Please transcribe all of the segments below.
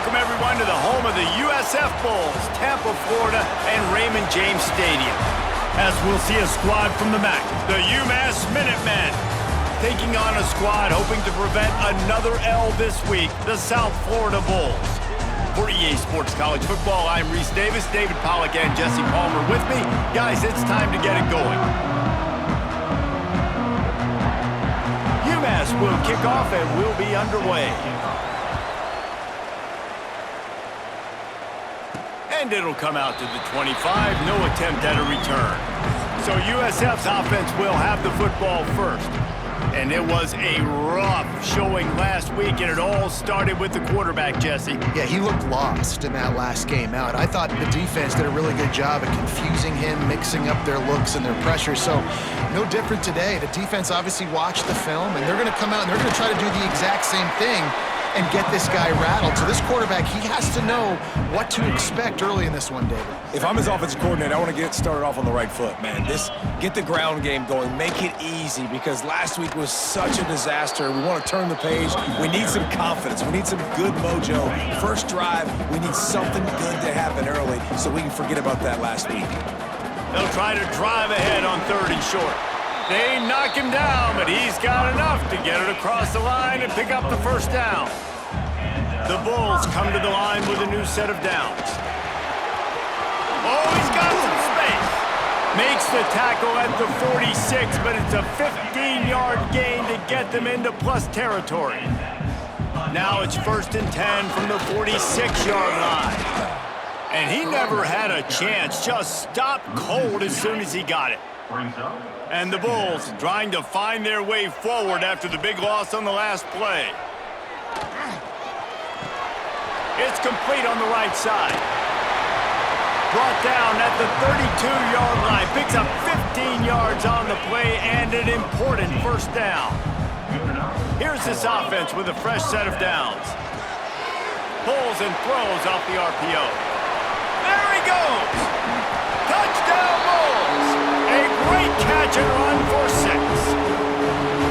welcome everyone to the home of the USF Bulls, Tampa, Florida, and Raymond James Stadium. As we'll see a squad from the MAC, the UMass Minutemen, taking on a squad hoping to prevent another L this week, the South Florida Bulls. For EA Sports College Football, I'm Reese Davis, David Pollack, and Jesse Palmer with me. Guys, it's time to get it going. UMass will kick off and we'll be underway. And it'll come out to the 25, no attempt at a return. So USF's offense will have the football first. And it was a rough showing last week, and it all started with the quarterback, Jesse. Yeah, he looked lost in that last game out. I thought the defense did a really good job at confusing him, mixing up their looks and their pressure. So no different today. The defense obviously watched the film, and they're going to come out and they're going to try to do the exact same thing and get this guy rattled. So this quarterback, he has to know what to expect early in this one, David. If I'm his offensive coordinator, I want to get started off on the right foot, man. Get the ground game going, make it easy, because last week was such a disaster. We want to turn the page. We need some confidence. We need some good mojo. First drive, we need something good to happen early so we can forget about that last week. They'll try to drive ahead on 3rd and short. They knock him down, but he's got enough to get it across the line and pick up the first down. The Bulls come to the line with a new set of downs. Oh, he's got some space. Makes the tackle at the 46, but it's a 15-yard gain to get them into plus territory. Now it's 1st and 10 from the 46-yard line. And he never had a chance, just stopped cold as soon as he got it. And the Bulls trying to find their way forward after the big loss on the last play. It's complete on the right side. Brought down at the 32-yard line. Picks up 15 yards on the play and an important first down. Here's this offense with a fresh set of downs. Pulls and throws off the RPO. There he goes! Touchdown Bulls! A great catch and run for 6.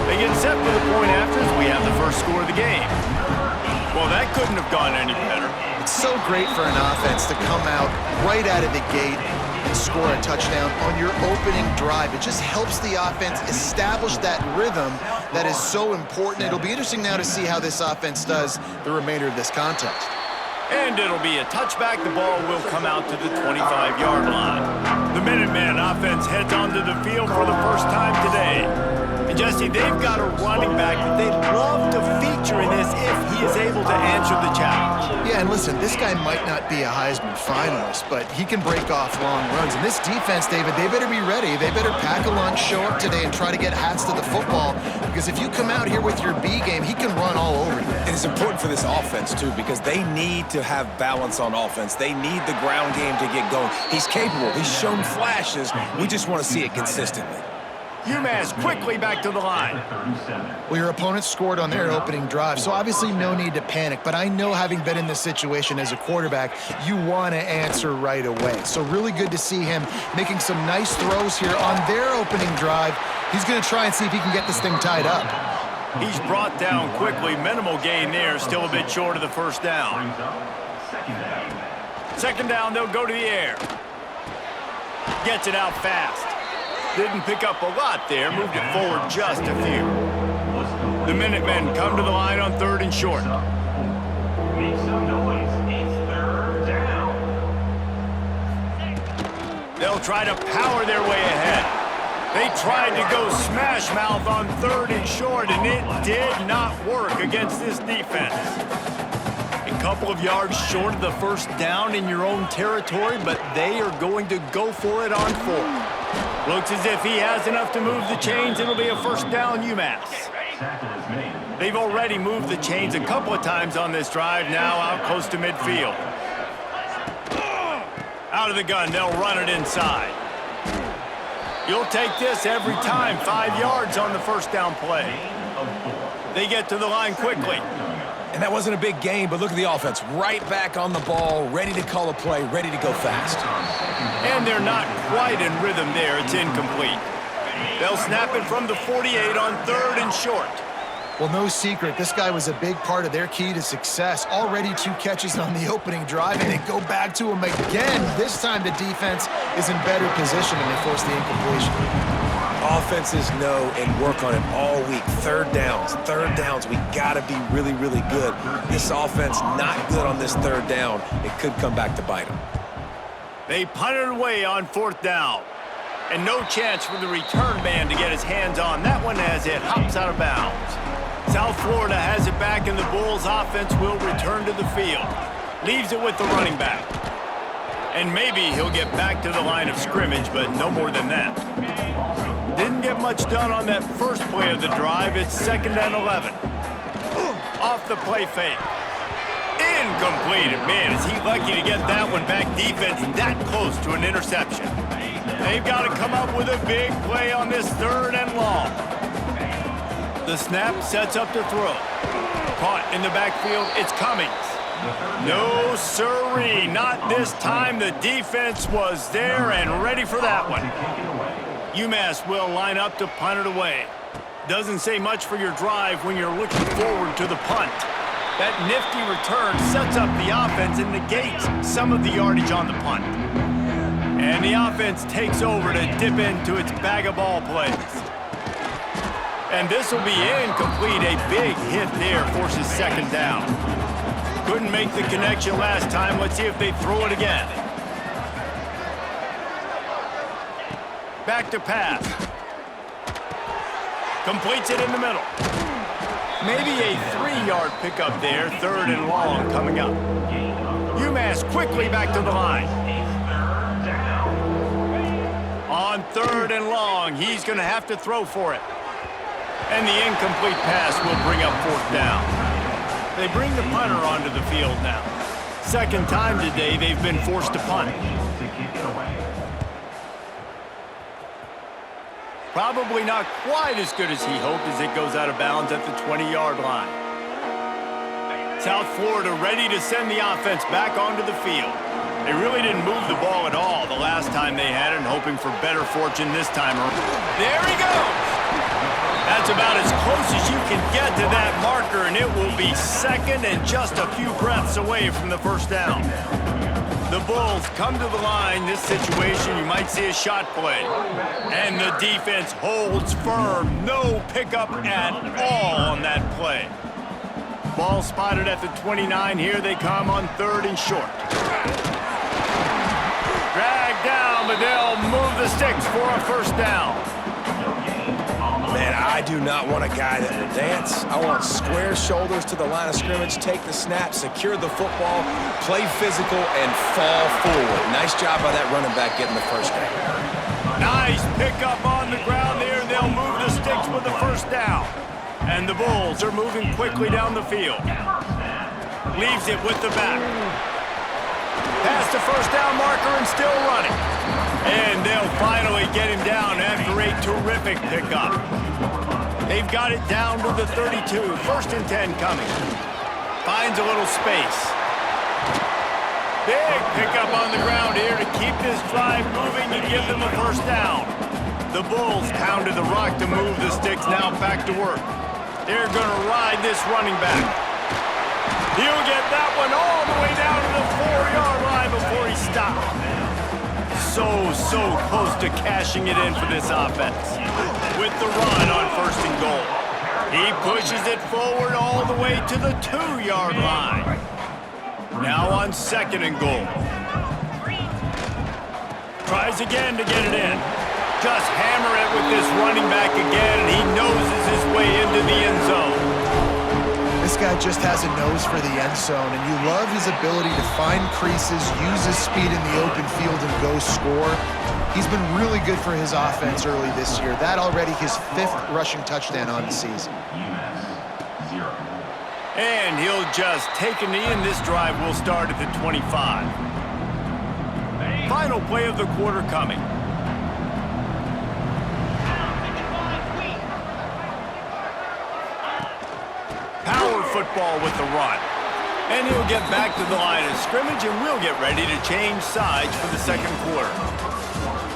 They get set for the point after as we have the first score of the game. Well, that couldn't have gone any better. It's so great for an offense to come out right out of the gate and score a touchdown on your opening drive. It just helps the offense establish that rhythm that is so important. It'll be interesting now to see how this offense does the remainder of this contest. And it'll be a touchback. The ball will come out to the 25-yard line. The Minuteman offense heads onto the field for the first time today. And Jesse, they've got a running back that they'd love to feature in this if he is able to answer the challenge. Yeah, and listen, this guy might not be a Heisman finalist, but he can break off long runs. And this defense, David, they better be ready. They better pack a lunch, show up today, and try to get hats to the football. Because if you come out here with your B game, he can run all over you. And it's important for this offense, too, because they need to have balance on offense. They need the ground game to get going. He's capable. He's shown flashes. We just want to see it consistently. UMass quickly back to the line. Well, your opponent scored on their opening drive, so obviously no need to panic. But I know, having been in this situation as a quarterback, you want to answer right away. So really good to see him making some nice throws here on their opening drive. He's going to try and see if he can get this thing tied up. He's brought down quickly. Minimal gain there, still a bit short of the first down. 2nd down, they'll go to the air. Gets it out fast. Didn't pick up a lot there, moved it forward just a few. The Minutemen come to the line on 3rd and short. Make some noise, it's 3rd down. They'll try to power their way ahead. They tried to go smash mouth on 3rd and short, and it did not work against this defense. A couple of yards short of the first down in your own territory, but they are going to go for it on 4th. Looks as if he has enough to move the chains. It'll be a first down UMass. They've already moved the chains a couple of times on this drive, now out close to midfield. Out of the gun, they'll run it inside. You'll take this every time. 5 yards on the first down play. They get to the line quickly. And that wasn't a big gain, but look at the offense. Right back on the ball, ready to call a play, ready to go fast. And they're not quite in rhythm there. It's incomplete. They'll snap it from the 48 on 3rd and short. Well, no secret, this guy was a big part of their key to success. Already 2 catches on the opening drive, and they go back to him again. This time the defense is in better position, and they force the incompletion. Offenses know and work on it all week. Third downs. We got to be really, really good. This offense not good on this third down. It could come back to bite them. They punted away on 4th down. And no chance for the return man to get his hands on that one as it hops out of bounds. South Florida has it back, and the Bulls offense will return to the field. Leaves it with the running back. And maybe he'll get back to the line of scrimmage, but no more than that. Didn't get much done on that first play of the drive. It's 2nd and 11. Off the play fake. Incomplete. Man, is he lucky to get that one back. Defense that close to an interception. They've got to come up with a big play on this 3rd and long. The snap sets up to throw. Caught in the backfield, it's Cummings. No sirree, not this time. The defense was there and ready for that one. UMass will line up to punt it away. Doesn't say much for your drive when you're looking forward to the punt. That nifty return sets up the offense and negates some of the yardage on the punt. And the offense takes over to dip into its bag of ball plays. And this will be incomplete. A big hit there forces 2nd down. Couldn't make the connection last time. Let's see if they throw it again. Back to pass. Completes it in the middle. Maybe a 3-yard pickup there. 3rd and long coming up. UMass quickly back to the line. On 3rd and long, he's going to have to throw for it. And the incomplete pass will bring up 4th down. They bring the punter onto the field now. 2nd time today they've been forced to punt. Probably not quite as good as he hoped as it goes out of bounds at the 20-yard line. South Florida ready to send the offense back onto the field. They really didn't move the ball at all the last time they had it, and hoping for better fortune this time around. There he goes! That's about as close as you can get to that marker, and it will be 2nd and just a few breaths away from the 1st down. The Bulls come to the line. This situation, you might see a shot play. And the defense holds firm. No pickup at all on that play. Ball spotted at the 29. Here they come on 3rd and short. Dragged down, but they'll move the sticks for a 1st down. Man, I do not want a guy that will dance. I want square shoulders to the line of scrimmage, take the snap, secure the football, play physical, and fall forward. Nice job by that running back getting the 1st down. Nice pickup on the ground there. They'll move the sticks with the 1st down. And the Bulls are moving quickly down the field. Leaves it with the back. Past the 1st down marker and still running. And they'll finally get him down after a terrific pickup. They've got it down to the 32. 1st and 10 coming. Finds a little space. Big pickup on the ground here to keep this drive moving and give them a 1st down. The Bulls pounded the rock to move the sticks. Now back to work. They're going to ride this running back. He'll get that one all the way down to the 4-yard line before he stopped. So close to cashing it in for this offense. With the run on 1st and goal. He pushes it forward all the way to the 2-yard line. Now on 2nd and goal. Tries again to get it in. Just hammer it with this running back again, and he noses his way into the end zone. This guy just has a nose for the end zone, and you love his ability to find creases, use his speed in the open field, and go score. He's been really good for his offense early this year. That already his 5th rushing touchdown on the season. And he'll just take a knee, and this drive will start at the 25. Final play of the quarter coming. Power football with the run. And he'll get back to the line of scrimmage, and we'll get ready to change sides for the 2nd quarter.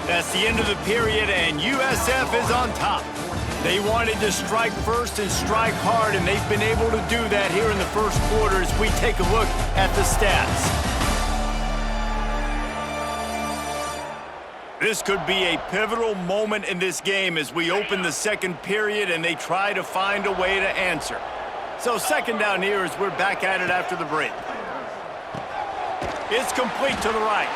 That's the end of the period, and USF is on top. They wanted to strike first and strike hard, and they've been able to do that here in the first quarter as we take a look at the stats. This could be a pivotal moment in this game as we open the second period and they try to find a way to answer. So second down here as we're back at it after the break. It's complete to the right.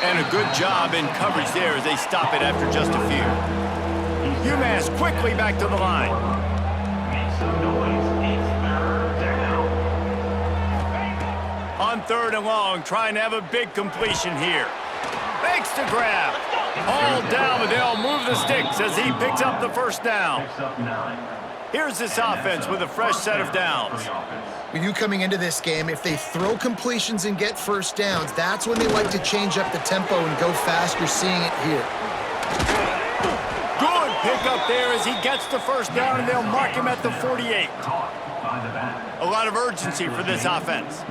And a good job in coverage there as they stop it after just a few. UMass quickly back to the line. Make some noise. It's third down. On third and long, trying to have a big completion here. Makes the grab. All down, but they'll move the sticks as he picks up the first down. Picks up 9. Here's this offense with a fresh set of downs. With you coming into this game, if they throw completions and get first downs, that's when they like to change up the tempo and go fast. You're seeing it here. Good pickup there as he gets the first down, and they'll mark him at the 48. A lot of urgency for this offense.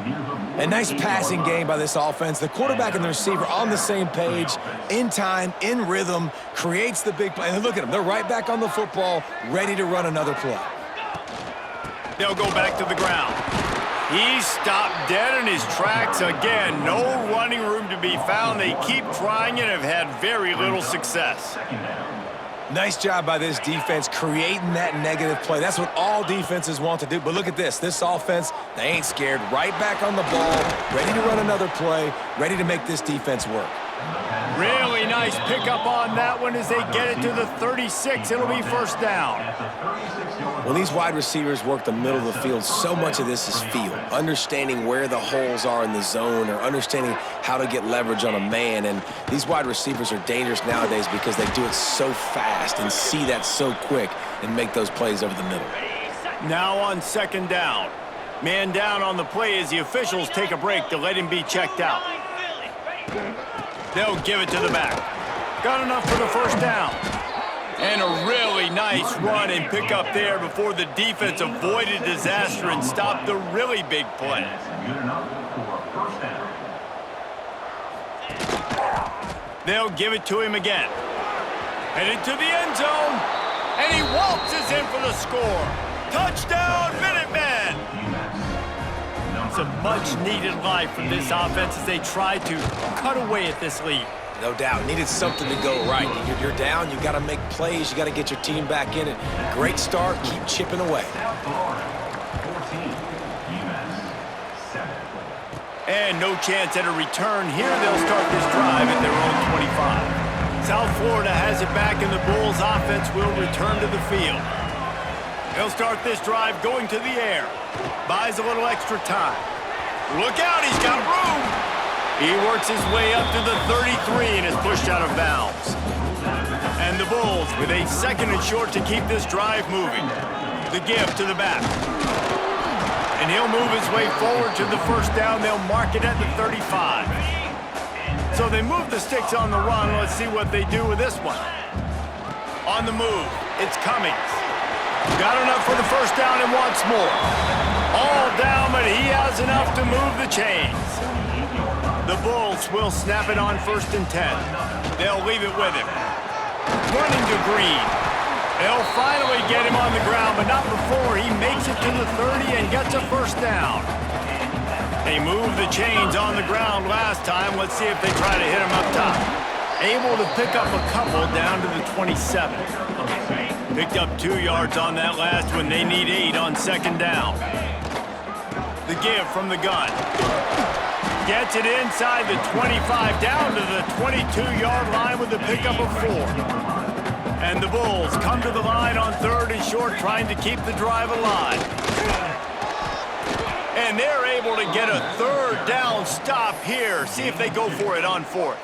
A nice passing game by this offense. The quarterback and the receiver on the same page, in time, in rhythm, creates the big play. And look at them. They're right back on the football, ready to run another play. They'll go back to the ground. He stopped dead in his tracks again. No running room to be found. They keep trying and have had very little success. Nice job by this defense creating that negative play. That's what all defenses want to do. But look at this. This offense, they ain't scared. Right back on the ball, ready to run another play, ready to make this defense work. Really nice pickup on that one as they get it to the 36. It'll be first down. When these wide receivers work the middle of the field, so much of this is feel. Understanding where the holes are in the zone or understanding how to get leverage on a man. And these wide receivers are dangerous nowadays because they do it so fast and see that so quick and make those plays over the middle. Now on second down. Man down on the play as the officials take a break to let him be checked out. They'll give it to the back. Got enough for the first down. And a really nice run and pick up there before the defense avoided disaster and stopped the really big play. Good enough for first down. They'll give it to him again. Headed to the end zone. And he waltzes in for the score. Touchdown, Minutemen! It's a much-needed life from this offense as they try to cut away at this lead. No doubt. Needed something to go right. You're down. You got to make plays. You got to get your team back in it. Great start. Keep chipping away. South Florida, 14. UMass, 7. And no chance at a return here. They'll start this drive at their own 25. South Florida has it back, and the Bulls offense will return to the field. They'll start this drive going to the air. Buys a little extra time. Look out, he's got room. He works his way up to the 33 and is pushed out of bounds. And the Bulls with a second and short to keep this drive moving. The give to the back. And he'll move his way forward to the first down. They'll mark it at the 35. So they move the sticks on the run. Let's see what they do with this one. On the move, it's Cummings. Got enough for the first down and wants more. All down, but he has enough to move the chains. The Bulls will snap it on first and 10. They'll leave it with him. Running to Green. They'll finally get him on the ground, but not before he makes it to the 30 and gets a first down. They moved the chains on the ground last time. Let's see if they try to hit him up top. Able to pick up a couple down to the 27. Picked up 2 yards on that last one. They need 8 on second down. The give from the gun. Gets it inside the 25, down to the 22-yard line with a pickup of 4. And the Bulls come to the line on third and short, trying to keep the drive alive. And they're able to get a third down stop here. See if they go for it on fourth.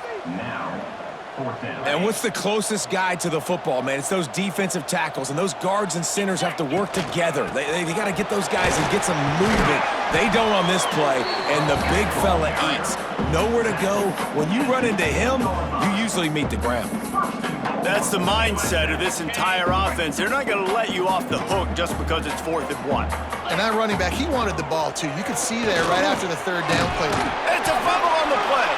And what's the closest guy to the football, man? It's those defensive tackles, and those guards and centers have to work together. They got to get those guys and get some movement. They don't on this play, and the big fella eats. Nowhere to go. When you run into him, you usually meet the ground. That's the mindset of this entire offense. They're not going to let you off the hook just because it's 4th and 1. And that running back, he wanted the ball, too. You could see there right after the third down play. It's a fumble on the play.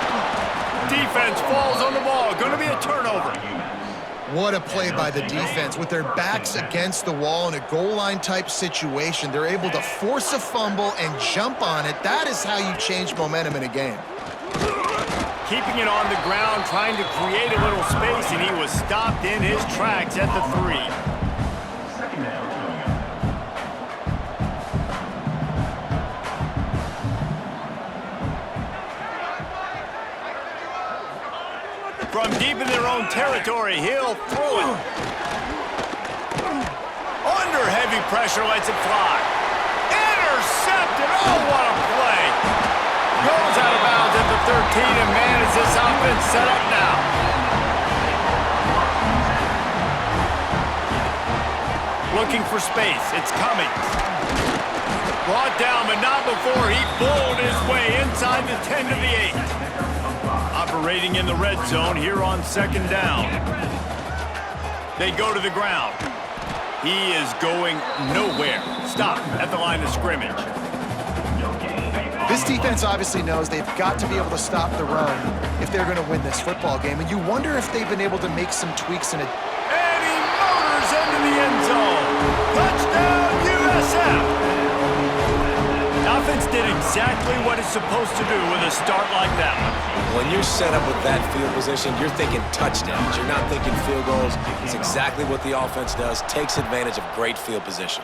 Defense falls on the ball. Going to be a turnover. What a play by the defense. With their backs against the wall in a goal line type situation, they're able to force a fumble and jump on it. That is how you change momentum in a game. Keeping it on the ground, trying to create a little space, and he was stopped in his tracks at the 3. Second down. From deep in their own territory, he'll throw it. Under heavy pressure, lets it fly. Intercepted. Oh, what a play. Goes out of bounds at the 13, and man, is this offense set up now. Looking for space. It's coming. Brought down, but not before he bowled his way inside the 10 to the 8. Operating in the red zone here on second down. They go to the ground. He is going nowhere. Stop at the line of scrimmage. This defense obviously knows they've got to be able to stop the run if they're going to win this football game. And you wonder if they've been able to make some tweaks in it. And he motors into the end zone. Touchdown, USF. The offense did exactly what it's supposed to do with a start like that one. When you're set up with that field position, you're thinking touchdowns. You're not thinking field goals. It's exactly what the offense does. Takes advantage of great field position.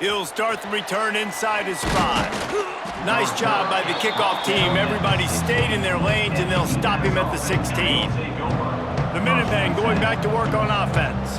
He'll start the return inside his 5. Nice job by the kickoff team. Everybody stayed in their lanes, and they'll stop him at the 16. The Minutemen going back to work on offense.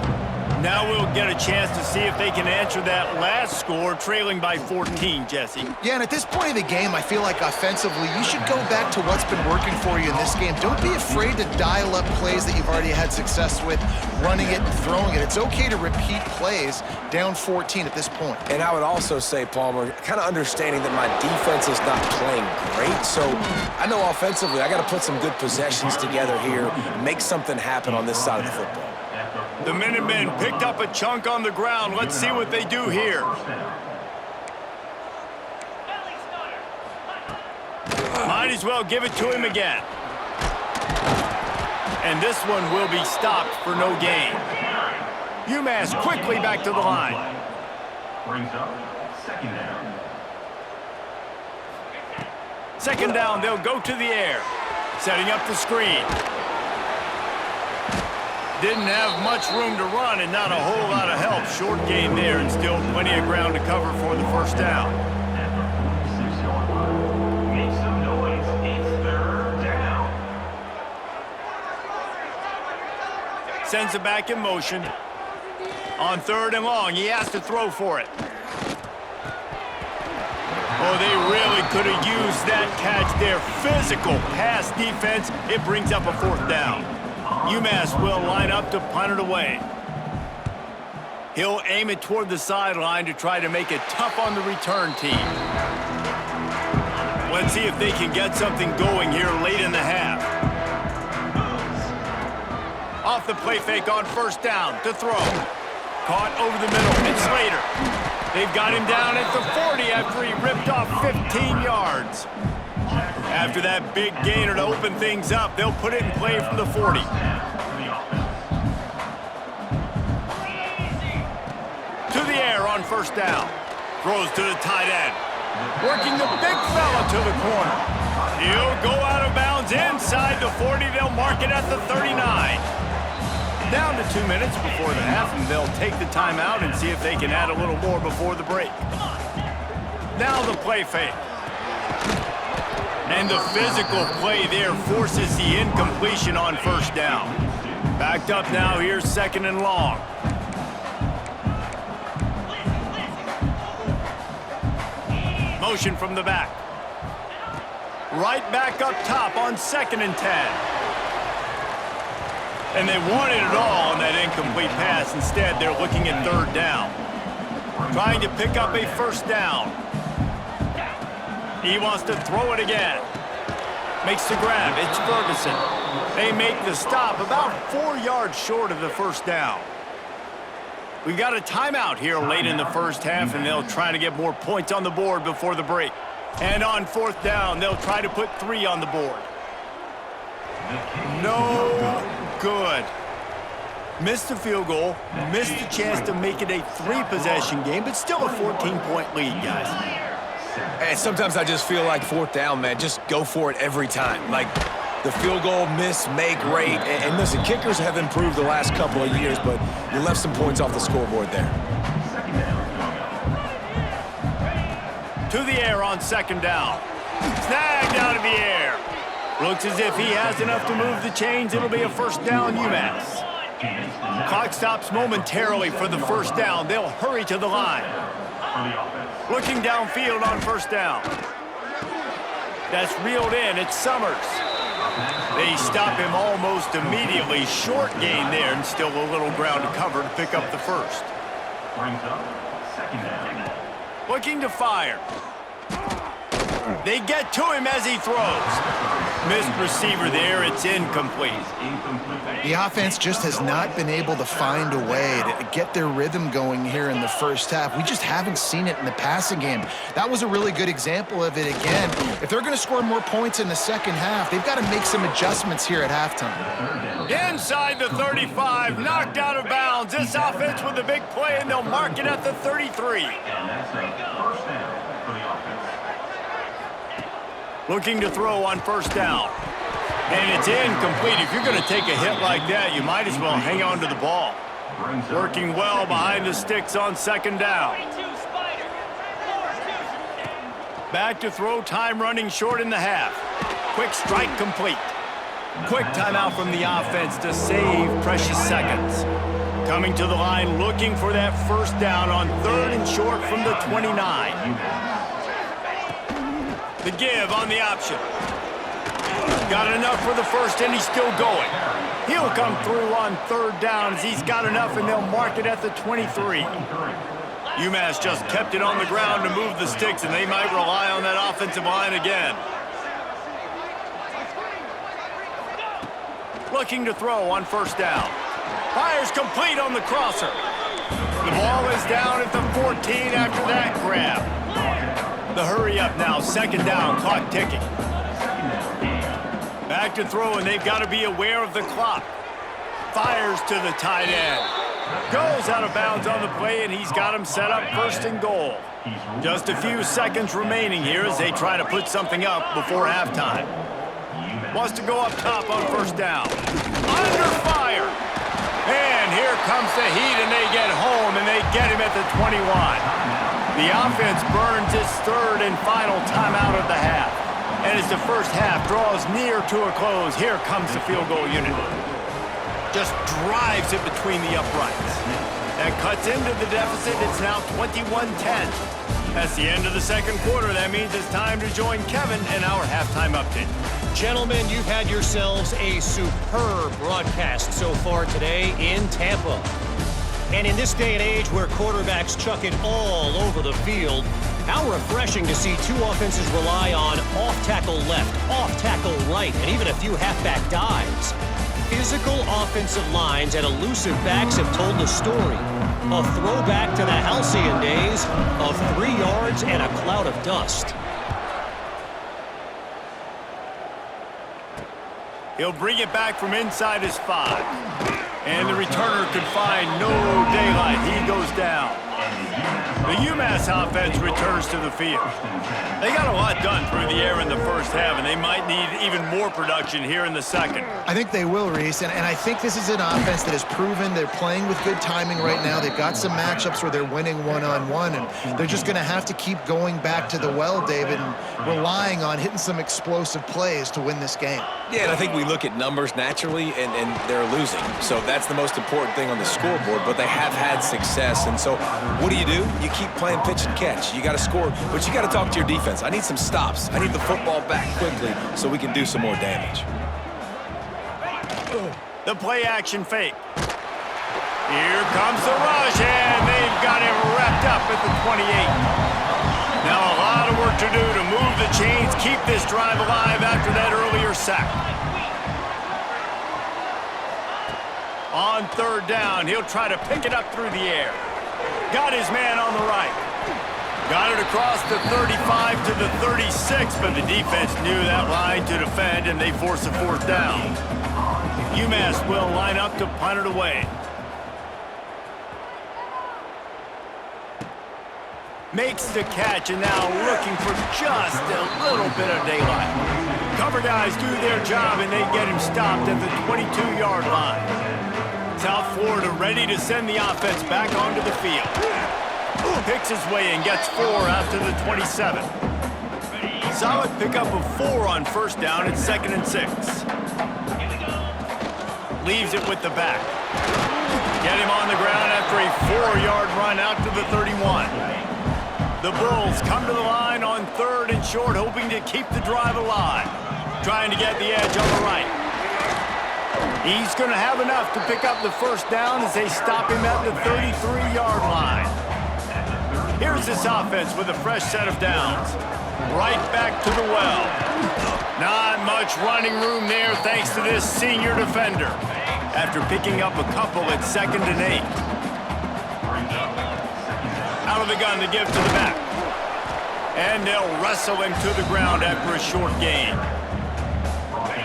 Now we'll get a chance to see if they can answer that last score, trailing by 14, Jesse. Yeah, and at this point of the game, I feel like offensively, you should go back to what's been working for you in this game. Don't be afraid to dial up plays that you've already had success with, running it and throwing it. It's okay to repeat plays down 14 at this point. And I would also say, Palmer, kind of understanding that my defense is not playing great, so I know offensively I got to put some good possessions together here, make something happen on this side of the football. The Minutemen picked up a chunk on the ground. Let's see what they do here. Might as well give it to him again. And this one will be stopped for no gain. UMass quickly back to the line. Brings up second down. Second down, they'll go to the air. Setting up the screen. Didn't have much room to run and not a whole lot of help. Short gain there and still plenty of ground to cover for the first down. Make some noise. It's third down. Sends it back in motion. On 3rd and long, he has to throw for it. Oh, they really could have used that catch there. Physical pass defense. It brings up a 4th down. UMass will line up to punt it away. He'll aim it toward the sideline to try to make it tough on the return team. Let's see if they can get something going here late in the half. Off the play fake on 1st down to throw. Caught over the middle. It's Slater. They've got him down at the 40 after he ripped off 15 yards. After that big gainer to open things up, they'll put it in play from the 40. To the air on 1st down. Throws to the tight end. Working the big fella to the corner. He'll go out of bounds inside the 40. They'll mark it at the 39. Down to 2 minutes before the half, and they'll take the timeout and see if they can add a little more before the break. Now the play fake. And the physical play there forces the incompletion on 1st down. Backed up now, here's 2nd and long. Motion from the back. Right back up top on 2nd and 10. And they wanted it all on that incomplete pass. Instead, they're looking at 3rd down. Trying to pick up a 1st down. He wants to throw it again. Makes the grab. It's Ferguson. They make the stop about 4 yards short of the 1st down. We've got a timeout here late in the first half, and they'll try to get more points on the board before the break. And on 4th down, they'll try to put 3 on the board. No good. Missed the field goal, missed the chance to make it a 3-possession game, but still a 14-point lead, guys. And sometimes I just feel like 4th down, man. Just go for it every time. Like the field goal miss, make rate. And listen, kickers have improved the last couple of years, but you left some points off the scoreboard there. To the air on 2nd down. Snagged out of the air. Looks as if he has enough to move the chains. It'll be a 1st down, UMass. Clock stops momentarily for the 1st down. They'll hurry to the line. Looking downfield on 1st down. That's reeled in. It's Summers. They stop him almost immediately. Short gain there, and still a little ground to cover to pick up the 1st. Looking to fire. They get to him as he throws. Missed receiver there. It's incomplete. The offense just has not been able to find a way to get their rhythm going here in the 1st half. We just haven't seen it in the passing game. That was a really good example of it again. If they're going to score more points in the 2nd half, they've got to make some adjustments here at halftime. Inside the 35, knocked out of bounds. This offense with a big play, and they'll mark it at the 33. Looking to throw on 1st down. And it's incomplete. If you're going to take a hit like that, you might as well hang on to the ball. Working well behind the sticks on 2nd down. Back to throw, time running short in the half. Quick strike complete. Quick timeout from the offense to save precious seconds. Coming to the line, looking for that 1st down on 3rd and short from the 29. The give on the option. Got enough for the 1st, and he's still going. He'll come through on 3rd down as he's got enough, and they'll mark it at the 23. UMass just kept it on the ground to move the sticks, and they might rely on that offensive line again. Looking to throw on 1st down. Fires complete on the crosser. The ball is down at the 14 after that grab. The hurry up now, 2nd down, clock ticking. Back to throw, and they've got to be aware of the clock. Fires to the tight end. Goes out of bounds on the play, and he's got him set up 1st and goal. Just a few seconds remaining here as they try to put something up before halftime. Wants to go up top on 1st down. Under fire. And here comes the heat, and they get home, and they get him at the 21. The offense burns its 3rd and final timeout of the half. And as the 1st half draws near to a close, here comes the field goal unit. Just drives it between the uprights. That cuts into the deficit. It's now 21-10. That's the end of the 2nd quarter. That means it's time to join Kevin in our halftime update. Gentlemen, you've had yourselves a superb broadcast so far today in Tampa. And in this day and age where quarterbacks chuck it all over the field, how refreshing to see 2 offenses rely on off-tackle left, off-tackle right, and even a few halfback dives. Physical offensive lines and elusive backs have told the story. A throwback to the halcyon days of 3 yards and a cloud of dust. He'll bring it back from inside his 5. And the returner could find no daylight. He goes down. The UMass offense returns to the field. They got a lot done through the air in the 1st half, and they might need even more production here in the 2nd. I think they will, Reese, and I think this is an offense that has proven they're playing with good timing right now. They've got some matchups where they're winning one-on-one, and they're just going to have to keep going back to the well, David, and relying on hitting some explosive plays to win this game. Yeah, and I think we look at numbers naturally, and they're losing. So that's the most important thing on the scoreboard, but they have had success. And so what do? You keep playing pitch and catch. You got to score, but you got to talk to your defense. I need some stops. I need the football back quickly so we can do some more damage. The play action fake. Here comes the rush, and they've got him wrapped up at the 28. Now a lot of work to do to move the chains, keep this drive alive after that earlier sack. On 3rd down, he'll try to pick it up through the air. Got his man on the right. Got it across the 35 to the 36, but the defense knew that line to defend, and they force a fourth down. UMass will line up to punt it away. Makes the catch, and now looking for just a little bit of daylight. Cover guys do their job, and they get him stopped at the 22-yard line. South Florida ready to send the offense back onto the field. Picks his way and gets 4 out to the 27. Solid pickup of 4 on first down at 2nd and 6. Leaves it with the back. Get him on the ground after a 4-yard run out to the 31. The Bulls come to the line on 3rd and short, hoping to keep the drive alive. Trying to get the edge on the right. He's going to have enough to pick up the first down as they stop him at the 33-yard line. Here's this offense with a fresh set of downs. Right back to the well. Not much running room there thanks to this senior defender. After picking up a couple at 2nd and 8. Out of the gun to give to the back. And they'll wrestle him to the ground after a short gain.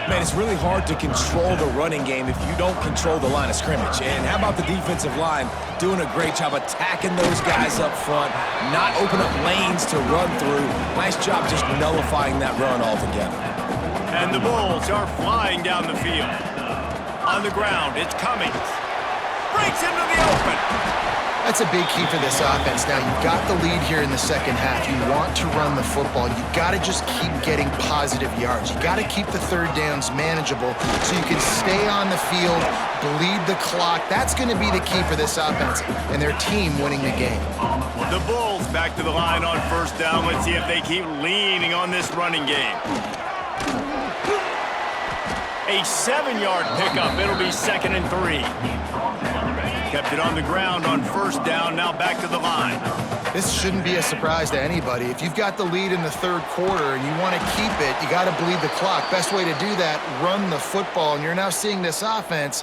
Man, it's really hard to control the running game if you don't control the line of scrimmage. And how about the defensive line doing a great job attacking those guys up front, not open up lanes to run through. Nice job just nullifying that run altogether. And the Bulls are flying down the field. On the ground, it's Cummings. Breaks into the open. That's a big key for this offense. Now, you've got the lead here in the second half. You want to run the football. You've got to just keep getting positive yards. You've got to keep the third downs manageable so you can stay on the field, bleed the clock. That's going to be the key for this offense and their team winning the game. The Bulls back to the line on first down. Let's see if they keep leaning on this running game. A 7-yard pickup. It'll be 2nd and 3. Kept it on the ground on first down, now back to the line. This shouldn't be a surprise to anybody. If you've got the lead in the third quarter and you want to keep it, you got to bleed the clock. Best way to do that, run the football. And you're now seeing this offense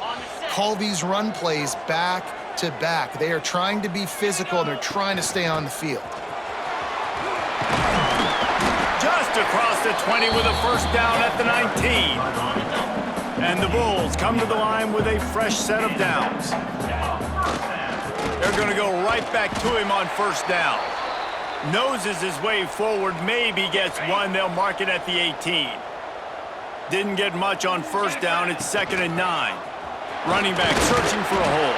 call these run plays back to back. They are trying to be physical, and they're trying to stay on the field. Just across the 20 with a first down at the 19. And the Bulls come to the line with a fresh set of downs. They're going to go right back to him on first down. Noses his way forward, maybe gets one. They'll mark it at the 18. Didn't get much on first down. It's 2nd and 9. Running back searching for a hole.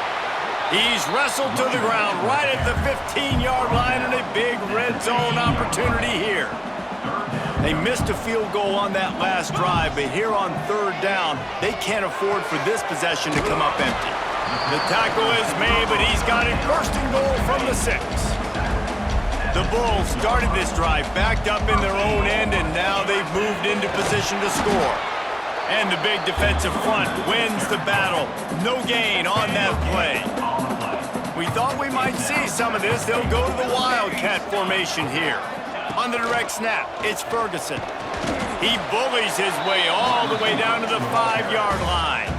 He's wrestled to the ground right at the 15-yard line, and a big red zone opportunity here. They missed a field goal on that last drive, but here on third down, they can't afford for this possession to come up empty. The tackle is made, but he's got it first and goal from the 6. The Bulls started this drive backed up in their own end, and now they've moved into position to score. And the big defensive front wins the battle. No gain on that play. We thought we might see some of this. They'll go to the Wildcat formation here. On the direct snap, it's Ferguson. He bullies his way all the way down to the 5-yard line.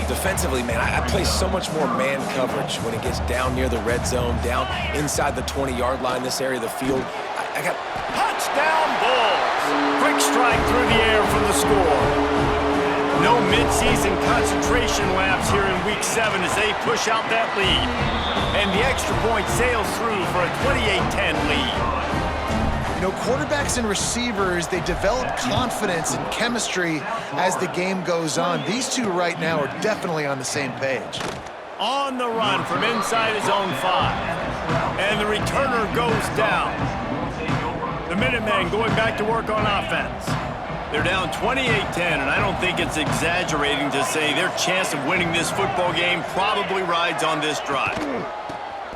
Defensively, man, I play so much more man coverage when it gets down near the red zone, down inside the 20-yard line, this area of the field. I got... Touchdown Bulls! Quick strike through the air for the score. No midseason concentration laps here in Week 7 as they push out that lead. And the extra point sails through for a 28-10 lead. You know, quarterbacks and receivers, they develop confidence and chemistry as the game goes on. These two right now are definitely on the same page. On the run from inside his own 5. And the returner goes down. The Minutemen going back to work on offense. They're down 28-10, and I don't think it's exaggerating to say their chance of winning this football game probably rides on this drive.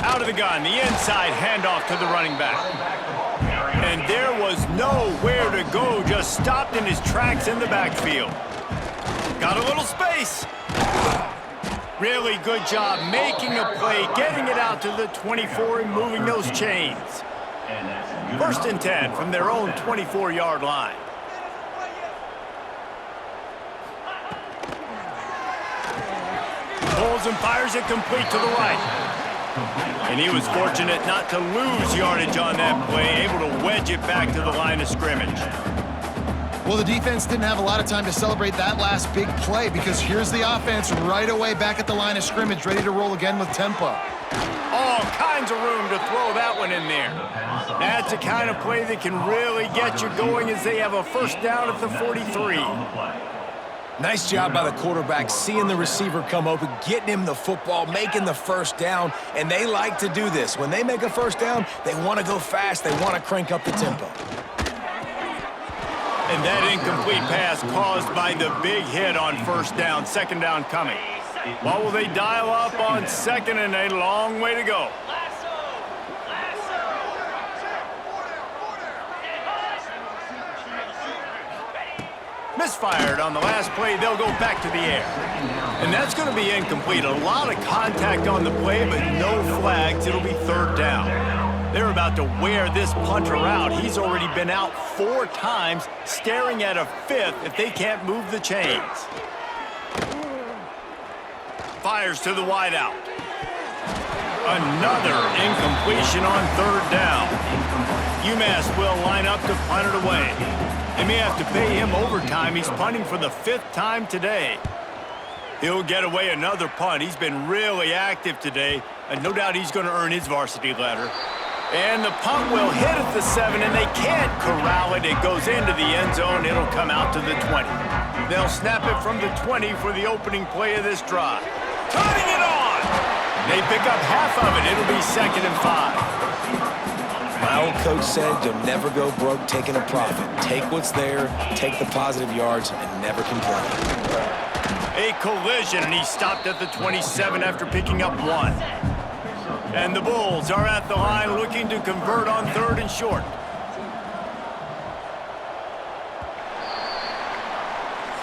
Out of the gun, the inside handoff to the running back. And there was nowhere to go, just stopped in his tracks in the backfield. Got a little space. Really good job making a play, getting it out to the 24 and moving those chains. 1st and 10 from their own 24-yard line. Pulls and fires it complete to the right. And he was fortunate not to lose yardage on that play, able to wedge it back to the line of scrimmage. Well, the defense didn't have a lot of time to celebrate that last big play because here's the offense right away back at the line of scrimmage, ready to roll again with tempo. All kinds of room to throw that one in there. That's the kind of play that can really get you going as they have a first down at the 43. Nice job by the quarterback, seeing the receiver come open, getting him the football, making the first down, and they like to do this. When they make a first down, they want to go fast, they want to crank up the tempo. And that incomplete pass caused by the big hit on first down, second down coming. What will they dial up on second and a long way to go? Misfired on the last play, they'll go back to the air. And that's going to be incomplete. A lot of contact on the play, but no flags. It'll be third down. They're about to wear this punter out. He's already been out 4 times, staring at a 5th if they can't move the chains. Fires to the wideout. Another incompletion on third down. UMass will line up to punt it away. They may have to pay him overtime. He's punting for the 5th time today. He'll get away another punt. He's been really active today, and no doubt he's going to earn his varsity letter. And the punt will hit at the 7, and they can't corral it. It goes into the end zone. It'll come out to the 20. They'll snap it from the 20 for the opening play of this drive. Turning it on! They pick up half of it. It'll be 2nd and 5. My old coach said you'll never go broke taking a profit. Take what's there, take the positive yards, and never complain. A collision, and he stopped at the 27 after picking up 1. And the Bulls are at the line looking to convert on 3rd and short.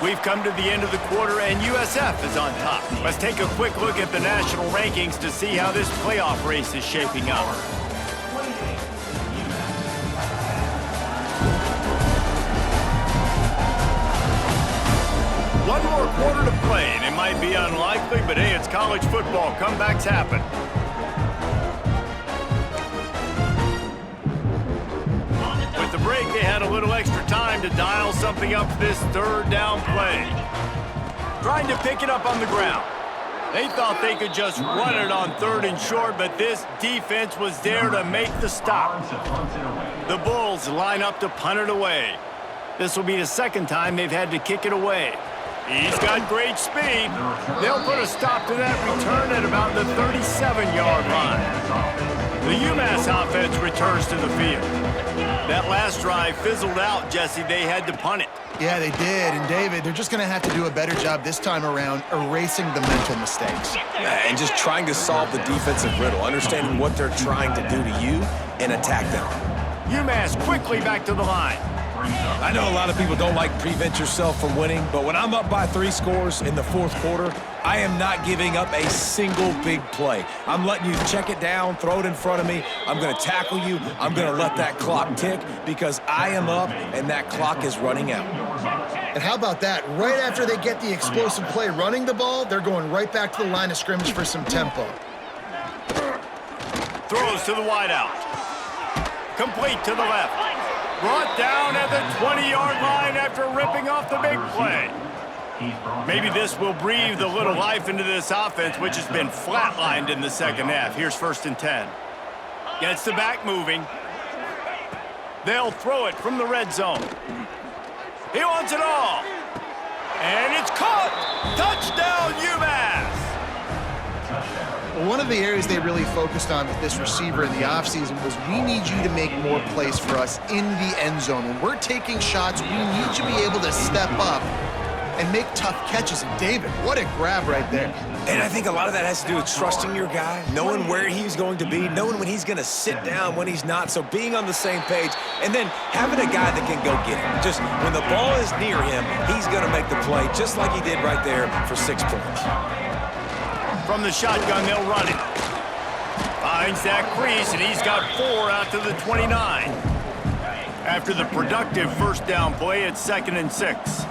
We've come to the end of the quarter, and USF is on top. Let's take a quick look at the national rankings to see how this playoff race is shaping up. One more quarter to play, and it might be unlikely, but hey, it's college football. Comebacks happen. With the break, they had a little extra time to dial something up this third down play. Trying to pick it up on the ground. They thought they could just run it on 3rd and short, but this defense was there to make the stop. The Bulls line up to punt it away. This will be the 2nd time they've had to kick it away. He's got great speed. They'll put a stop to that return at about the 37-yard line. The UMass offense returns to the field. That last drive fizzled out, Jesse. They had to punt it. Yeah, they did. And, David, they're just going to have to do a better job this time around erasing the mental mistakes. And just trying to solve the defensive riddle, understanding what they're trying to do to you and attack them. UMass quickly back to the line. I know a lot of people don't like prevent yourself from winning, but when I'm up by 3 scores in the 4th quarter, I am not giving up a single big play. I'm letting you check it down, throw it in front of me. I'm going to tackle you. I'm going to let that clock tick because I am up and that clock is running out. And how about that? Right after they get the explosive play running the ball, they're going right back to the line of scrimmage for some tempo. Throws to the wideout. Complete to the left. Brought down at the 20-yard line after ripping off the big play. Maybe this will breathe a little life into this offense, which has been flatlined in the 2nd half. Here's 1st and 10. Gets the back moving. They'll throw it from the red zone. He wants it all. And it's caught. Touchdown, UMass. One of the areas they really focused on with this receiver in the offseason was we need you to make more plays for us in the end zone. When we're taking shots, we need you to be able to step up and make tough catches. And David, what a grab right there. And I think a lot of that has to do with trusting your guy, knowing where he's going to be, knowing when he's going to sit down, when he's not. So being on the same page, and then having a guy that can go get him. Just when the ball is near him, he's going to make the play just like he did right there for 6 points. From the shotgun, they'll run it. Finds that crease, and he's got 4 out to the 29. After the productive first down play, it's 2nd and 6.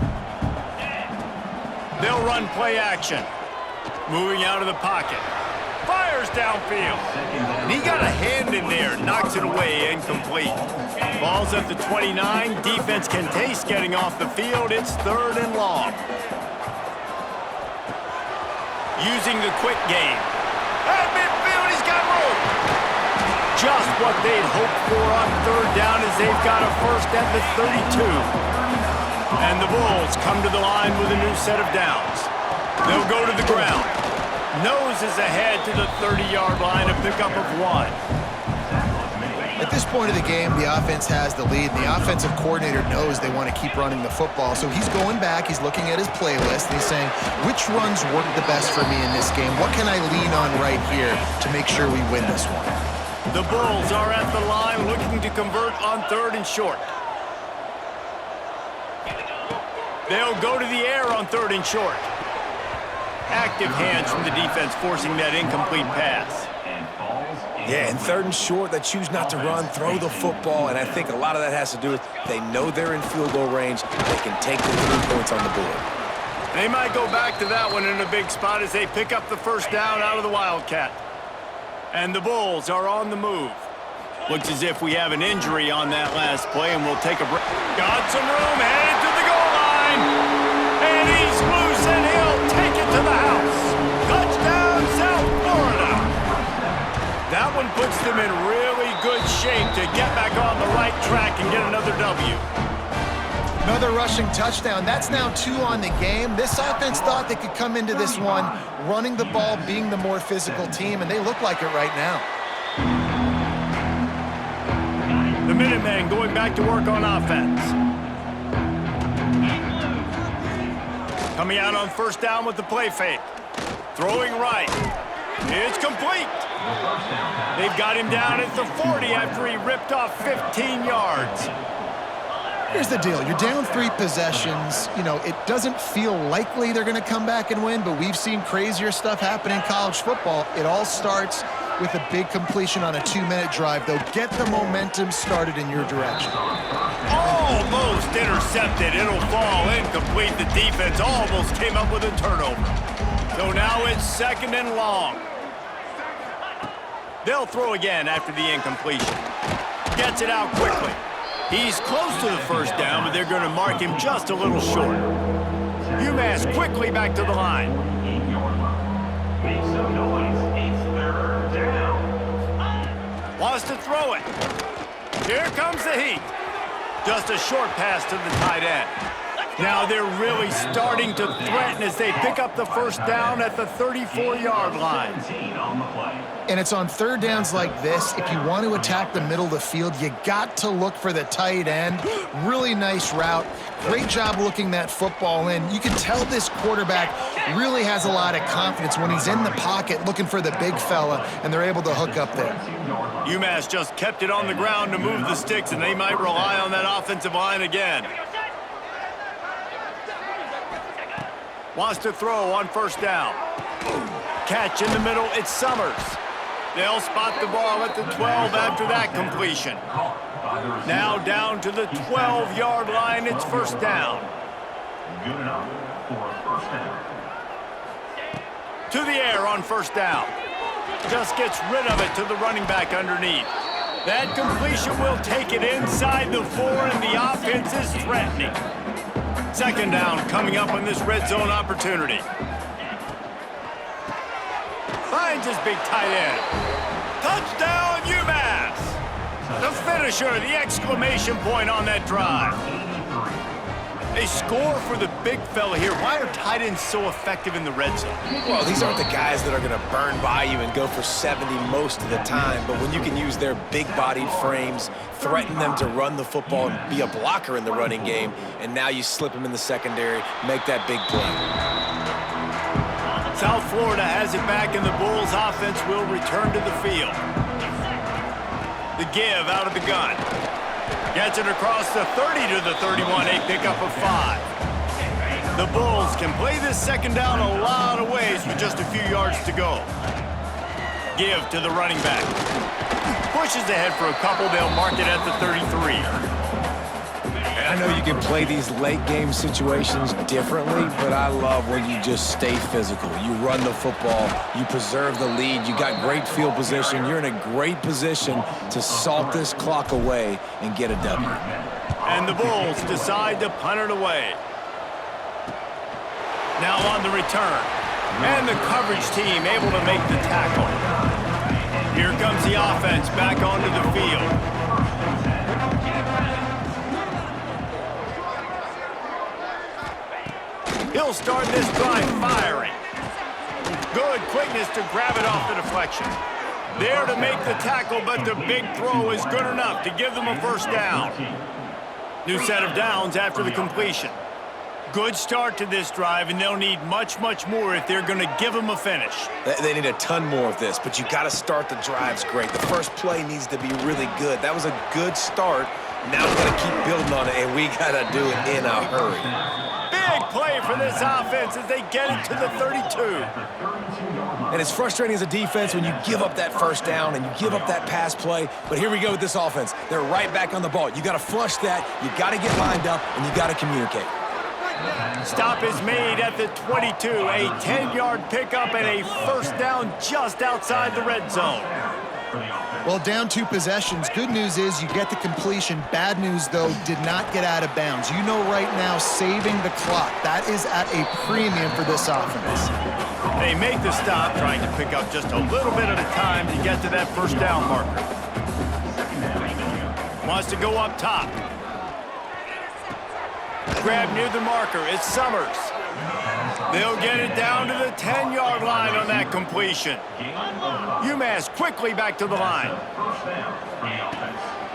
They'll run play action. Moving out of the pocket. Fires fires downfield. And he got a hand in there, knocks it away, incomplete. Ball's at the 29. Defense can taste getting off the field. It's 3rd and long. Using the quick game. At midfield, he's got room. Just what they'd hoped for on 3rd down as they've got a first at the 32. And the Bulls come to the line with a new set of downs. They'll go to the ground. Noses ahead to the 30-yard line, a pickup of 1. At this point of the game, the offense has the lead, and the offensive coordinator knows they want to keep running the football. So he's going back, he's looking at his playlist, and he's saying, which runs work the best for me in this game? What can I lean on right here to make sure we win this one? The Bulls are at the line looking to convert on 3rd and short. They'll go to the air on 3rd and short. Active hands from the defense forcing that incomplete pass. Yeah, and 3rd and short, they choose not to run, throw the football, and I think a lot of that has to do with they know they're in field goal range. They can take the 3 points on the board. They might go back to that one in a big spot as they pick up the first down out of the Wildcat. And the Bulls are on the move. Looks as if we have an injury on that last play, and we'll take a break. Got some room, headed to the goal line. And he's loose, and he'll take it to the house. Touchdown, South Florida. That one puts them in really good shape to get back on the right track and get another W. Another rushing touchdown. That's now 2 on the game. This offense thought they could come into this one running the ball, being the more physical team, and they look like it right now. The Minutemen going back to work on offense. Coming out on 1st down with the play fake. Throwing right. It's complete. They've got him down at the 40 after he ripped off 15 yards. Here's the deal. You're down 3 possessions. You know, it doesn't feel likely they're going to come back and win, but we've seen crazier stuff happen in college football. It all starts with a big completion on a 2-minute drive. They'll get the momentum started in your direction. Almost intercepted. It'll fall incomplete. The defense almost came up with a turnover. So now it's 2nd and long. They'll throw again after the incompletion. Gets it out quickly. He's close to the first down, but they're going to mark him just a little short. UMass quickly back to the line. Make some noise. It's 3rd down. Wants to throw it. Here comes the heat. Just a short pass to the tight end. Now they're really starting to threaten as they pick up the first down at the 34-yard line. And it's on 3rd downs like this. If you want to attack the middle of the field, you got to look for the tight end. Really nice route. Great job looking that football in. You can tell this quarterback really has a lot of confidence when he's in the pocket looking for the big fella, and they're able to hook up there. UMass just kept it on the ground to move the sticks, and they might rely on that offensive line again. Wants to throw on 1st down. Catch in the middle, it's Summers. They'll spot the ball at the 12 after that completion. Now down to the 12-yard line, it's 1st down. Good enough for 1st down. To the air on 1st down. Just gets rid of it to the running back underneath. That completion will take it inside the 4, and the offense is threatening. 2nd down coming up on this red zone opportunity. Finds his big tight end. Touchdown, UMass! The finisher, the exclamation point on that drive. They score for the big fella here. Why are tight ends so effective in the red zone? Well, these aren't the guys that are going to burn by you and go for 70 most of the time, but when you can use their big-bodied frames, threaten them to run the football and be a blocker in the running game, and now you slip them in the secondary, make that big play. South Florida has it back, and the Bulls offense will return to the field. The give out of the gun. Gets it across the 30 to the 31, a pickup of 5. The Bulls can play this 2nd down a lot of ways with just a few yards to go. Give to the running back. Pushes ahead for a couple, they'll mark it at the 33. And I know you can play these late game situations differently, but I love when you just stay physical. You run the football, you preserve the lead, you got great field position, you're in a great position to salt this clock away and get a W. And the Bulls decide to punt it away. Now on the return. And the coverage team able to make the tackle. Here comes the offense back onto the field. He'll start this drive firing. Good quickness to grab it off the deflection. There to make the tackle, but the big throw is good enough to give them a first down. New set of downs after the completion. Good start to this drive, and they'll need much, much more if they're going to give them a finish. They need a ton more of this, but you got to start the drives great. The first play needs to be really good. That was a good start. Now we got to keep building on it, and we got to do it in a hurry. Big play for this offense as they get it to the 32. And it's frustrating as a defense when you give up that first down and you give up that pass play. But here we go with this offense. They're right back on the ball. You got to flush that. You got to get lined up, and you got to communicate. Stop is made at the 22. A 10-yard pickup and a first down just outside the red zone. Well, down 2 possessions. Good news is you get the completion. Bad news, though, did not get out of bounds. You know right now, saving the clock, that is at a premium for this offense. They make the stop, trying to pick up just a little bit at a time to get to that first down marker. Wants to go up top. Grab near the marker. It's Summers. They'll get it down to the 10-yard line on that completion. UMass quickly back to the line.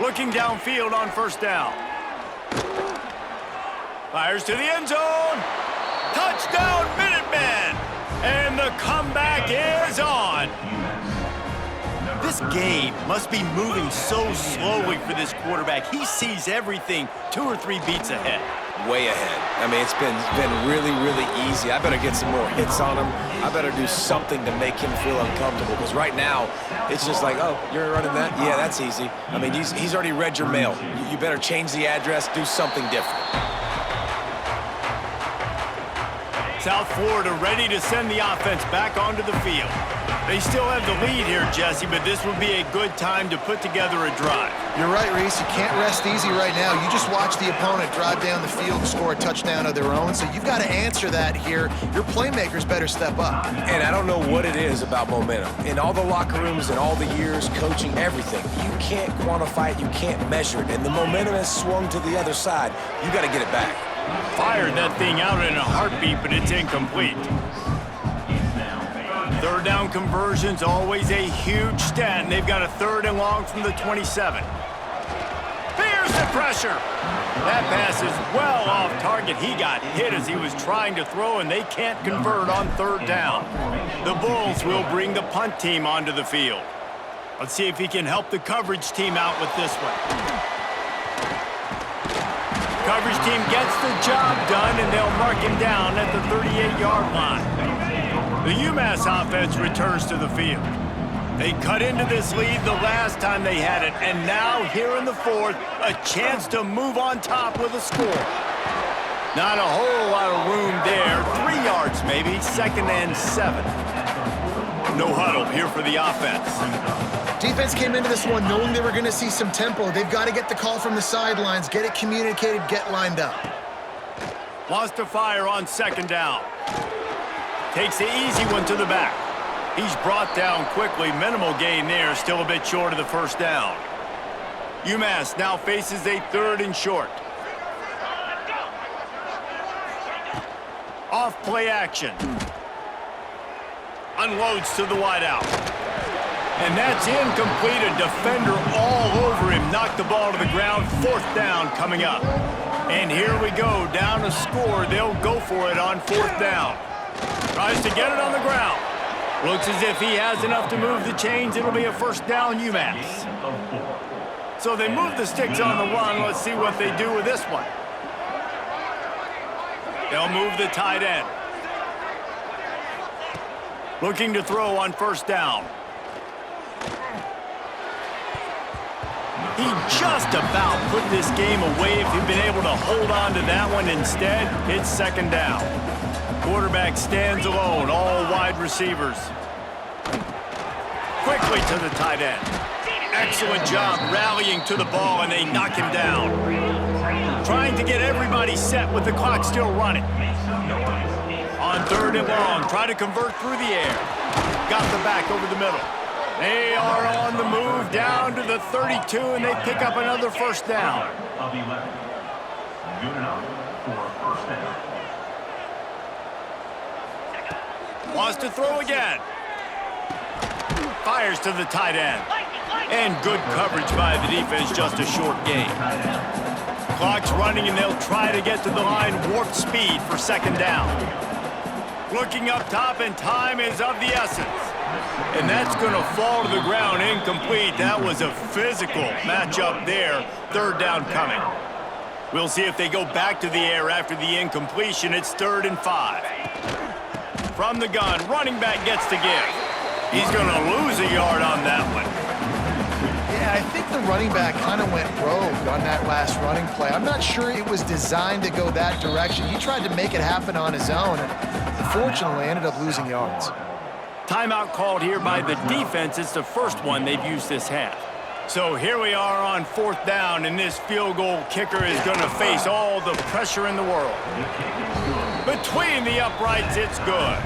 Looking downfield on first down. Fires to the end zone. Touchdown, Minutemen! And the comeback is on. This game must be moving so slowly for this quarterback. He sees everything 2 or 3 beats ahead. Way ahead. I mean, it's been really, really easy. I better get some more hits on him. I better do something to make him feel uncomfortable, because right now, it's just like, oh, you're running that? Yeah, that's easy. I mean, he's already read your mail. You better change the address, do something different. South Florida ready to send the offense back onto the field. They still have the lead here, Jesse, but this would be a good time to put together a drive. You're right, Reese. You can't rest easy right now. You just watch the opponent drive down the field and score a touchdown of their own, so you've got to answer that here. Your playmakers better step up. And I don't know what it is about momentum. In all the locker rooms and all the years coaching, everything, you can't quantify it, you can't measure it, and the momentum has swung to the other side. You got to get it back. Fired that thing out in a heartbeat, but it's incomplete. Third down conversion's always a huge stat, and they've got a 3rd and long from the 27. There's the pressure. That pass is well off target. He got hit as he was trying to throw, and they can't convert on 3rd down. The Bulls will bring the punt team onto the field. Let's see if he can help the coverage team out with this one. Coverage team gets the job done, and they'll mark him down at the 38-yard line. The UMass offense returns to the field. They cut into this lead the last time they had it, and now here in the 4th, a chance to move on top with a score. Not a whole lot of room there. 3 yards maybe, 2nd and 7. No huddle here for the offense. Defense came into this one knowing they were going to see some tempo. They've got to get the call from the sidelines, get it communicated, get lined up. Wants to fire on 2nd down. Takes the easy one to the back. He's brought down quickly. Minimal gain there, still a bit short of the first down. UMass now faces a 3rd and short. Off play action. Unloads to the wideout. And that's incomplete. A defender all over him. Knocked the ball to the ground. 4th down coming up. And here we go. Down to score. They'll go for it on 4th down. Tries to get it on the ground. Looks as if he has enough to move the chains. It'll be a first down, UMass. So they move the sticks on the run. Let's see what they do with this one. They'll move the tight end. Looking to throw on 1st down. He just about put this game away if he'd been able to hold on to that one. Instead, it's second down. Quarterback stands alone, all wide receivers. Quickly to the tight end. Excellent job rallying to the ball, and they knock him down. Trying to get everybody set with the clock still running. On third and long, try to convert through the air. Got the back over the middle. They are on the move down to the 32, and they pick up another first down. Good enough for a first down. Wants to throw again. Fires to the tight end. And good coverage by the defense, just a short gain. Clock's running, and they'll try to get to the line warp speed for second down. Looking up top, and time is of the essence. And that's going to fall to the ground incomplete. That was a physical matchup there. Third down coming. We'll see if they go back to the air after the incompletion. It's 3rd and 5. From the gun, running back gets to give. He's going to lose a yard on that one. Yeah, I think the running back kind of went rogue on that last running play. I'm not sure it was designed to go that direction. He tried to make it happen on his own, and unfortunately ended up losing yards. Timeout called here by the defense. It's the first one they've used this half. So here we are on 4th down, and this field goal kicker is going to face all the pressure in the world. Between the uprights, it's good.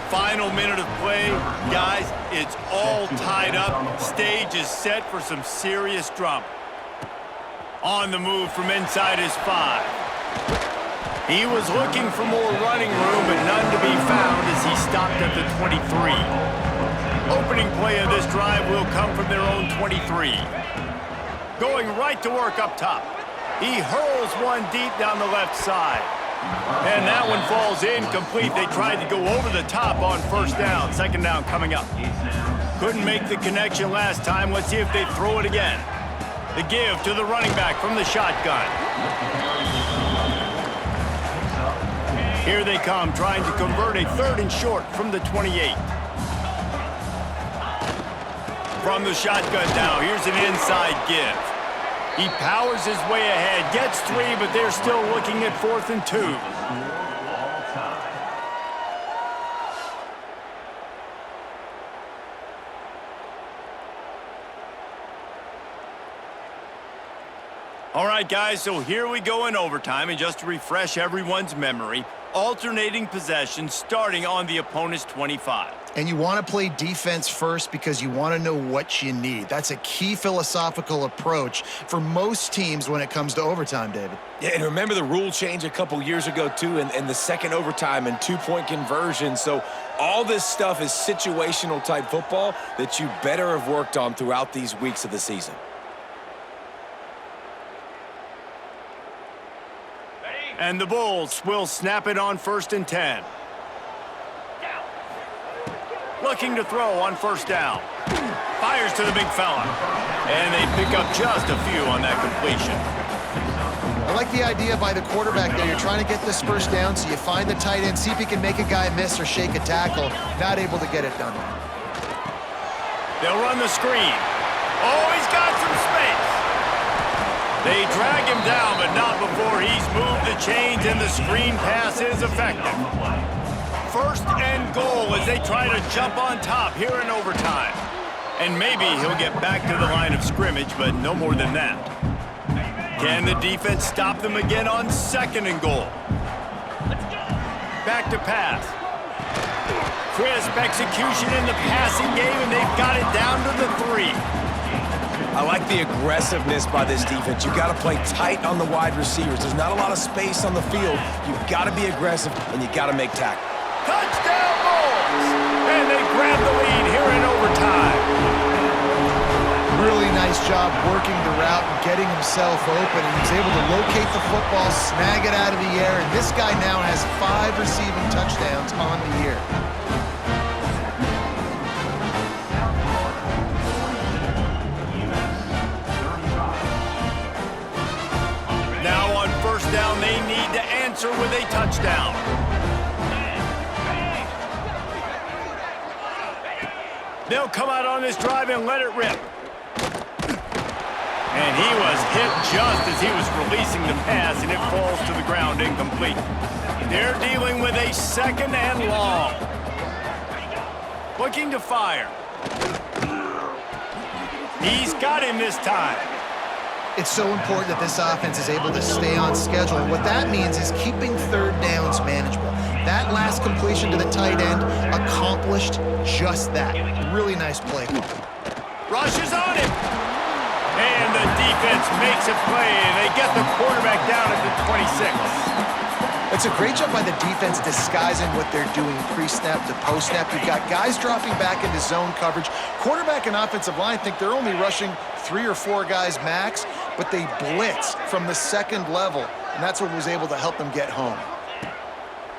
Final minute of play. Guys, it's all tied up. Stage is set for some serious drama. On the move from inside his 5. He was looking for more running room, but none to be found as he stopped at the 23. Opening play of this drive will come from their own 23. Going right to work up top. He hurls one deep down the left side. And that one falls incomplete. They tried to go over the top on first down. Second down coming up. Couldn't make the connection last time. Let's see if they throw it again. The give to the running back from the shotgun. Here they come, trying to convert a 3rd and short from the 28. From the shotgun now, here's an inside give. He powers his way ahead, gets 3, but they're still looking at 4th and 2. All right, guys, so here we go in overtime, and just to refresh everyone's memory, alternating possession starting on the opponent's 25. And you want to play defense first because you want to know what you need. That's a key philosophical approach for most teams when it comes to overtime, David. Yeah, and remember the rule change a couple years ago, too, and the second overtime and 2-point conversion. So all this stuff is situational type football that you better have worked on throughout these weeks of the season. And the Bulls will snap it on 1st and 10. Looking to throw on first down. Fires to the big fella. And they pick up just a few on that completion. I like the idea by the quarterback there. You're trying to get this first down, so you find the tight end, see if he can make a guy miss or shake a tackle. Not able to get it done. They'll run the screen. Oh, he's got some space. They drag him down, but not before he's moved the chains, and the screen pass is effective. 1st and goal as they try to jump on top here in overtime. And maybe he'll get back to the line of scrimmage, but no more than that. Can the defense stop them again on 2nd and goal? Back to pass. Crisp execution in the passing game, and they've got it down to the 3. I like the aggressiveness by this defense. You've got to play tight on the wide receivers. There's not a lot of space on the field. You've got to be aggressive, and you've got to make tackles. Touchdown Bulls! And they grab the lead here in overtime. Really nice job working the route and getting himself open. And he's able to locate the football, snag it out of the air, and this guy now has 5 receiving touchdowns on the year. Now on first down, they need to answer with a touchdown. They'll come out on this drive and let it rip. And he was hit just as he was releasing the pass, and it falls to the ground incomplete. They're dealing with a 2nd and long. Looking to fire. He's got him this time. It's so important that this offense is able to stay on schedule. And what that means is keeping 3rd downs manageable. That last completion to the tight end accomplished just that. Really nice play. Rushes on him. And the defense makes a play, and they get the quarterback down at the 26. It's a great job by the defense disguising what they're doing pre-snap to post-snap. You've got guys dropping back into zone coverage. Quarterback and offensive line think they're only rushing 3 or 4 guys max, but they blitz from the 2nd level, and that's what was able to help them get home.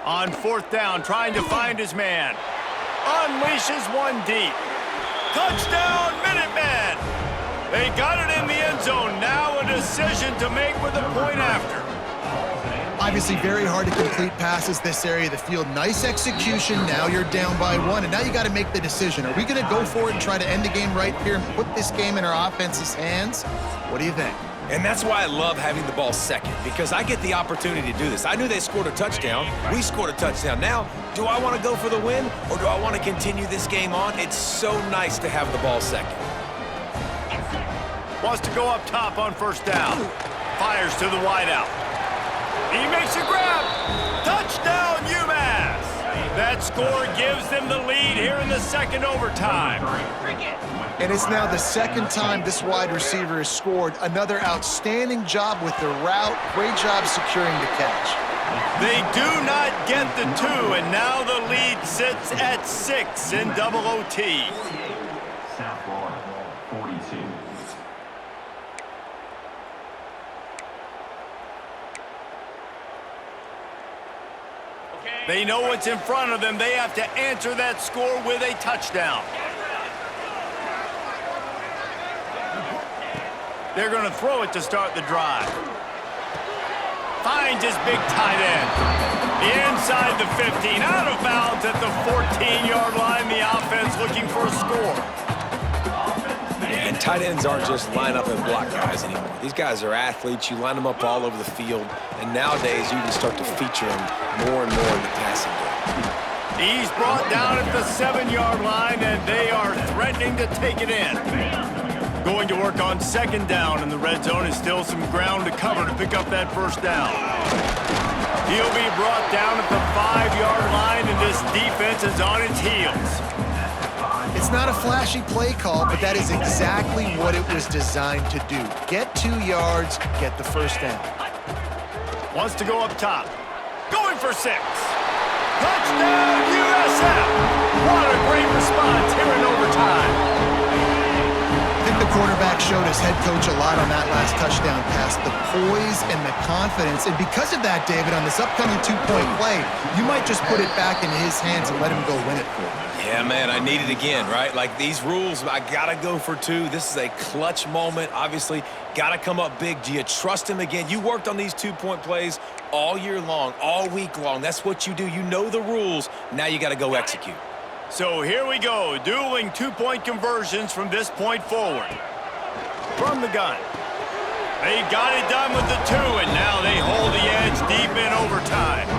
On 4th down, trying to find his man. Unleashes one deep. Touchdown, Minutemen! They got it in the end zone. Now a decision to make with a point after. Obviously very hard to complete passes this area of the field. Nice execution. Now you're down by 1, and now you got to make the decision. Are we going to go for it and try to end the game right here and put this game in our offense's hands? What do you think? And that's why I love having the ball second, because I get the opportunity to do this. I knew they scored a touchdown. We scored a touchdown. Now, do I want to go for the win, or do I want to continue this game on? It's so nice to have the ball second. Wants to go up top on 1st down. Fires to the wideout. He makes a grab. Touchdown, UMass. That score gives them the lead here in the 2nd overtime. And it's now the 2nd time this wide receiver has scored. Another outstanding job with the route. Great job securing the catch. They do not get the 2, and now the lead sits at 6 in double OT. South Florida, 42. They know what's in front of them. They have to answer that score with a touchdown. They're going to throw it to start the drive. Finds his big tight end. Inside the 15, out of bounds at the 14-yard line. The offense looking for a score. And tight ends aren't just line up and block guys anymore. These guys are athletes. You line them up all over the field. And nowadays, you can start to feature them more and more in the passing game. He's brought down at the 7-yard line, and they are threatening to take it in. Going to work on 2nd down, and the red zone is still some ground to cover to pick up that 1st down. He'll be brought down at the 5-yard line, and this defense is on its heels. It's not a flashy play call, but that is exactly what it was designed to do. Get 2 yards, get the 1st down. Wants to go up top. Going for 6. Touchdown, USF! What a great response here in overtime. I think the quarterback showed his head coach a lot on that last touchdown pass, the poise and the confidence. And because of that, David, on this upcoming 2-point play, you might just put it back in his hands and let him go win it for him. Yeah, man, I need it again, right? Like these rules, I got to go for 2. This is a clutch moment. Obviously, got to come up big. Do you trust him again? You worked on these 2-point plays all year long, all week long. That's what you do. You know the rules. Now you got to go execute. So here we go, dueling 2-point conversions from this point forward. From the gun. They got it done with the 2, and now they hold the edge deep in overtime.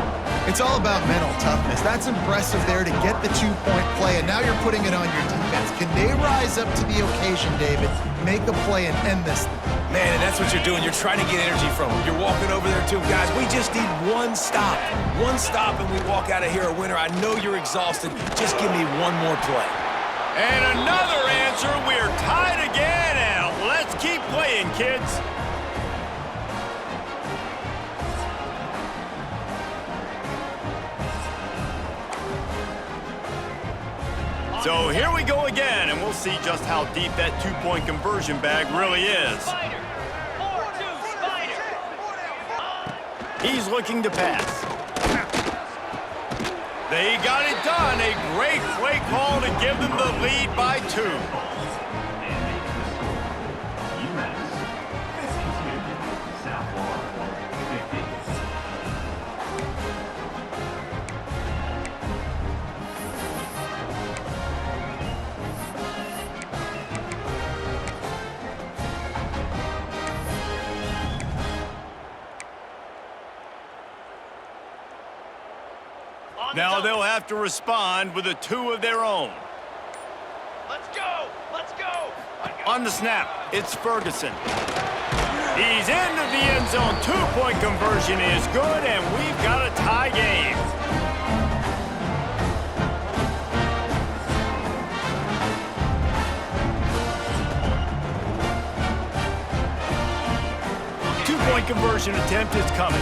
It's all about mental toughness. That's impressive there to get the 2-point play, and now you're putting it on your defense. Can they rise up to the occasion, David, make a play and end this thing? Man, and that's what you're doing. You're trying to get energy from them. You're walking over there to them. Guys, we just need one stop. One stop, and we walk out of here a winner. I know you're exhausted. Just give me one more play. And another answer. We're tied again, and let's keep playing, kids. So here we go again, and we'll see just how deep that 2-point conversion bag really is. He's looking to pass. They got it done. A great play call to give them the lead by 2. UMass, 52. South Florida, 50. Now they'll have to respond with a 2 of their own. Let's go! Let's go! On the snap, it's Ferguson. He's into the end zone. 2-point conversion is good, and we've got a tie game. Two-point conversion attempt is coming.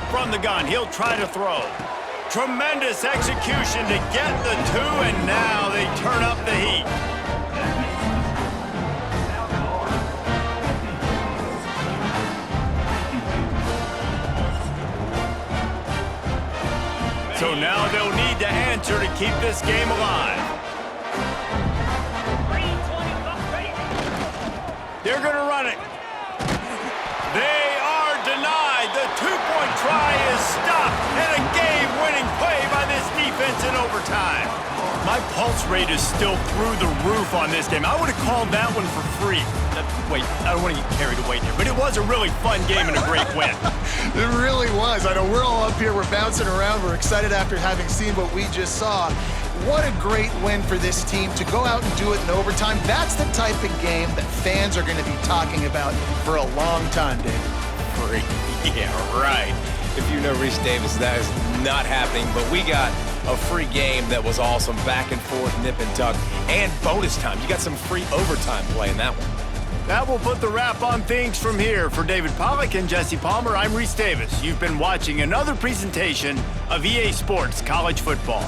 From the gun, he'll try to throw. Tremendous execution to get the 2, and now they turn up the heat. So now they'll need to answer to keep this game alive. They're going to run it. They are denied. The 2-point try is stopped, and a game-winning play by this defense in overtime. My pulse rate is still through the roof on this game. I would have called that one for free. Wait, I don't want to get carried away here, but it was a really fun game and a great win. It really was. I know we're all up here, we're bouncing around, we're excited after having seen what we just saw. What a great win for this team to go out and do it in overtime. That's the type of game that fans are going to be talking about for a long time, David. Free. Yeah, right. If you know Reese Davis, that is not happening, but we got a free game that was awesome. Back and forth, nip and tuck, and bonus time. You got some free overtime play in that one. That will put the wrap on things from here. For David Pollack and Jesse Palmer, I'm Reese Davis. You've been watching another presentation of EA Sports College Football.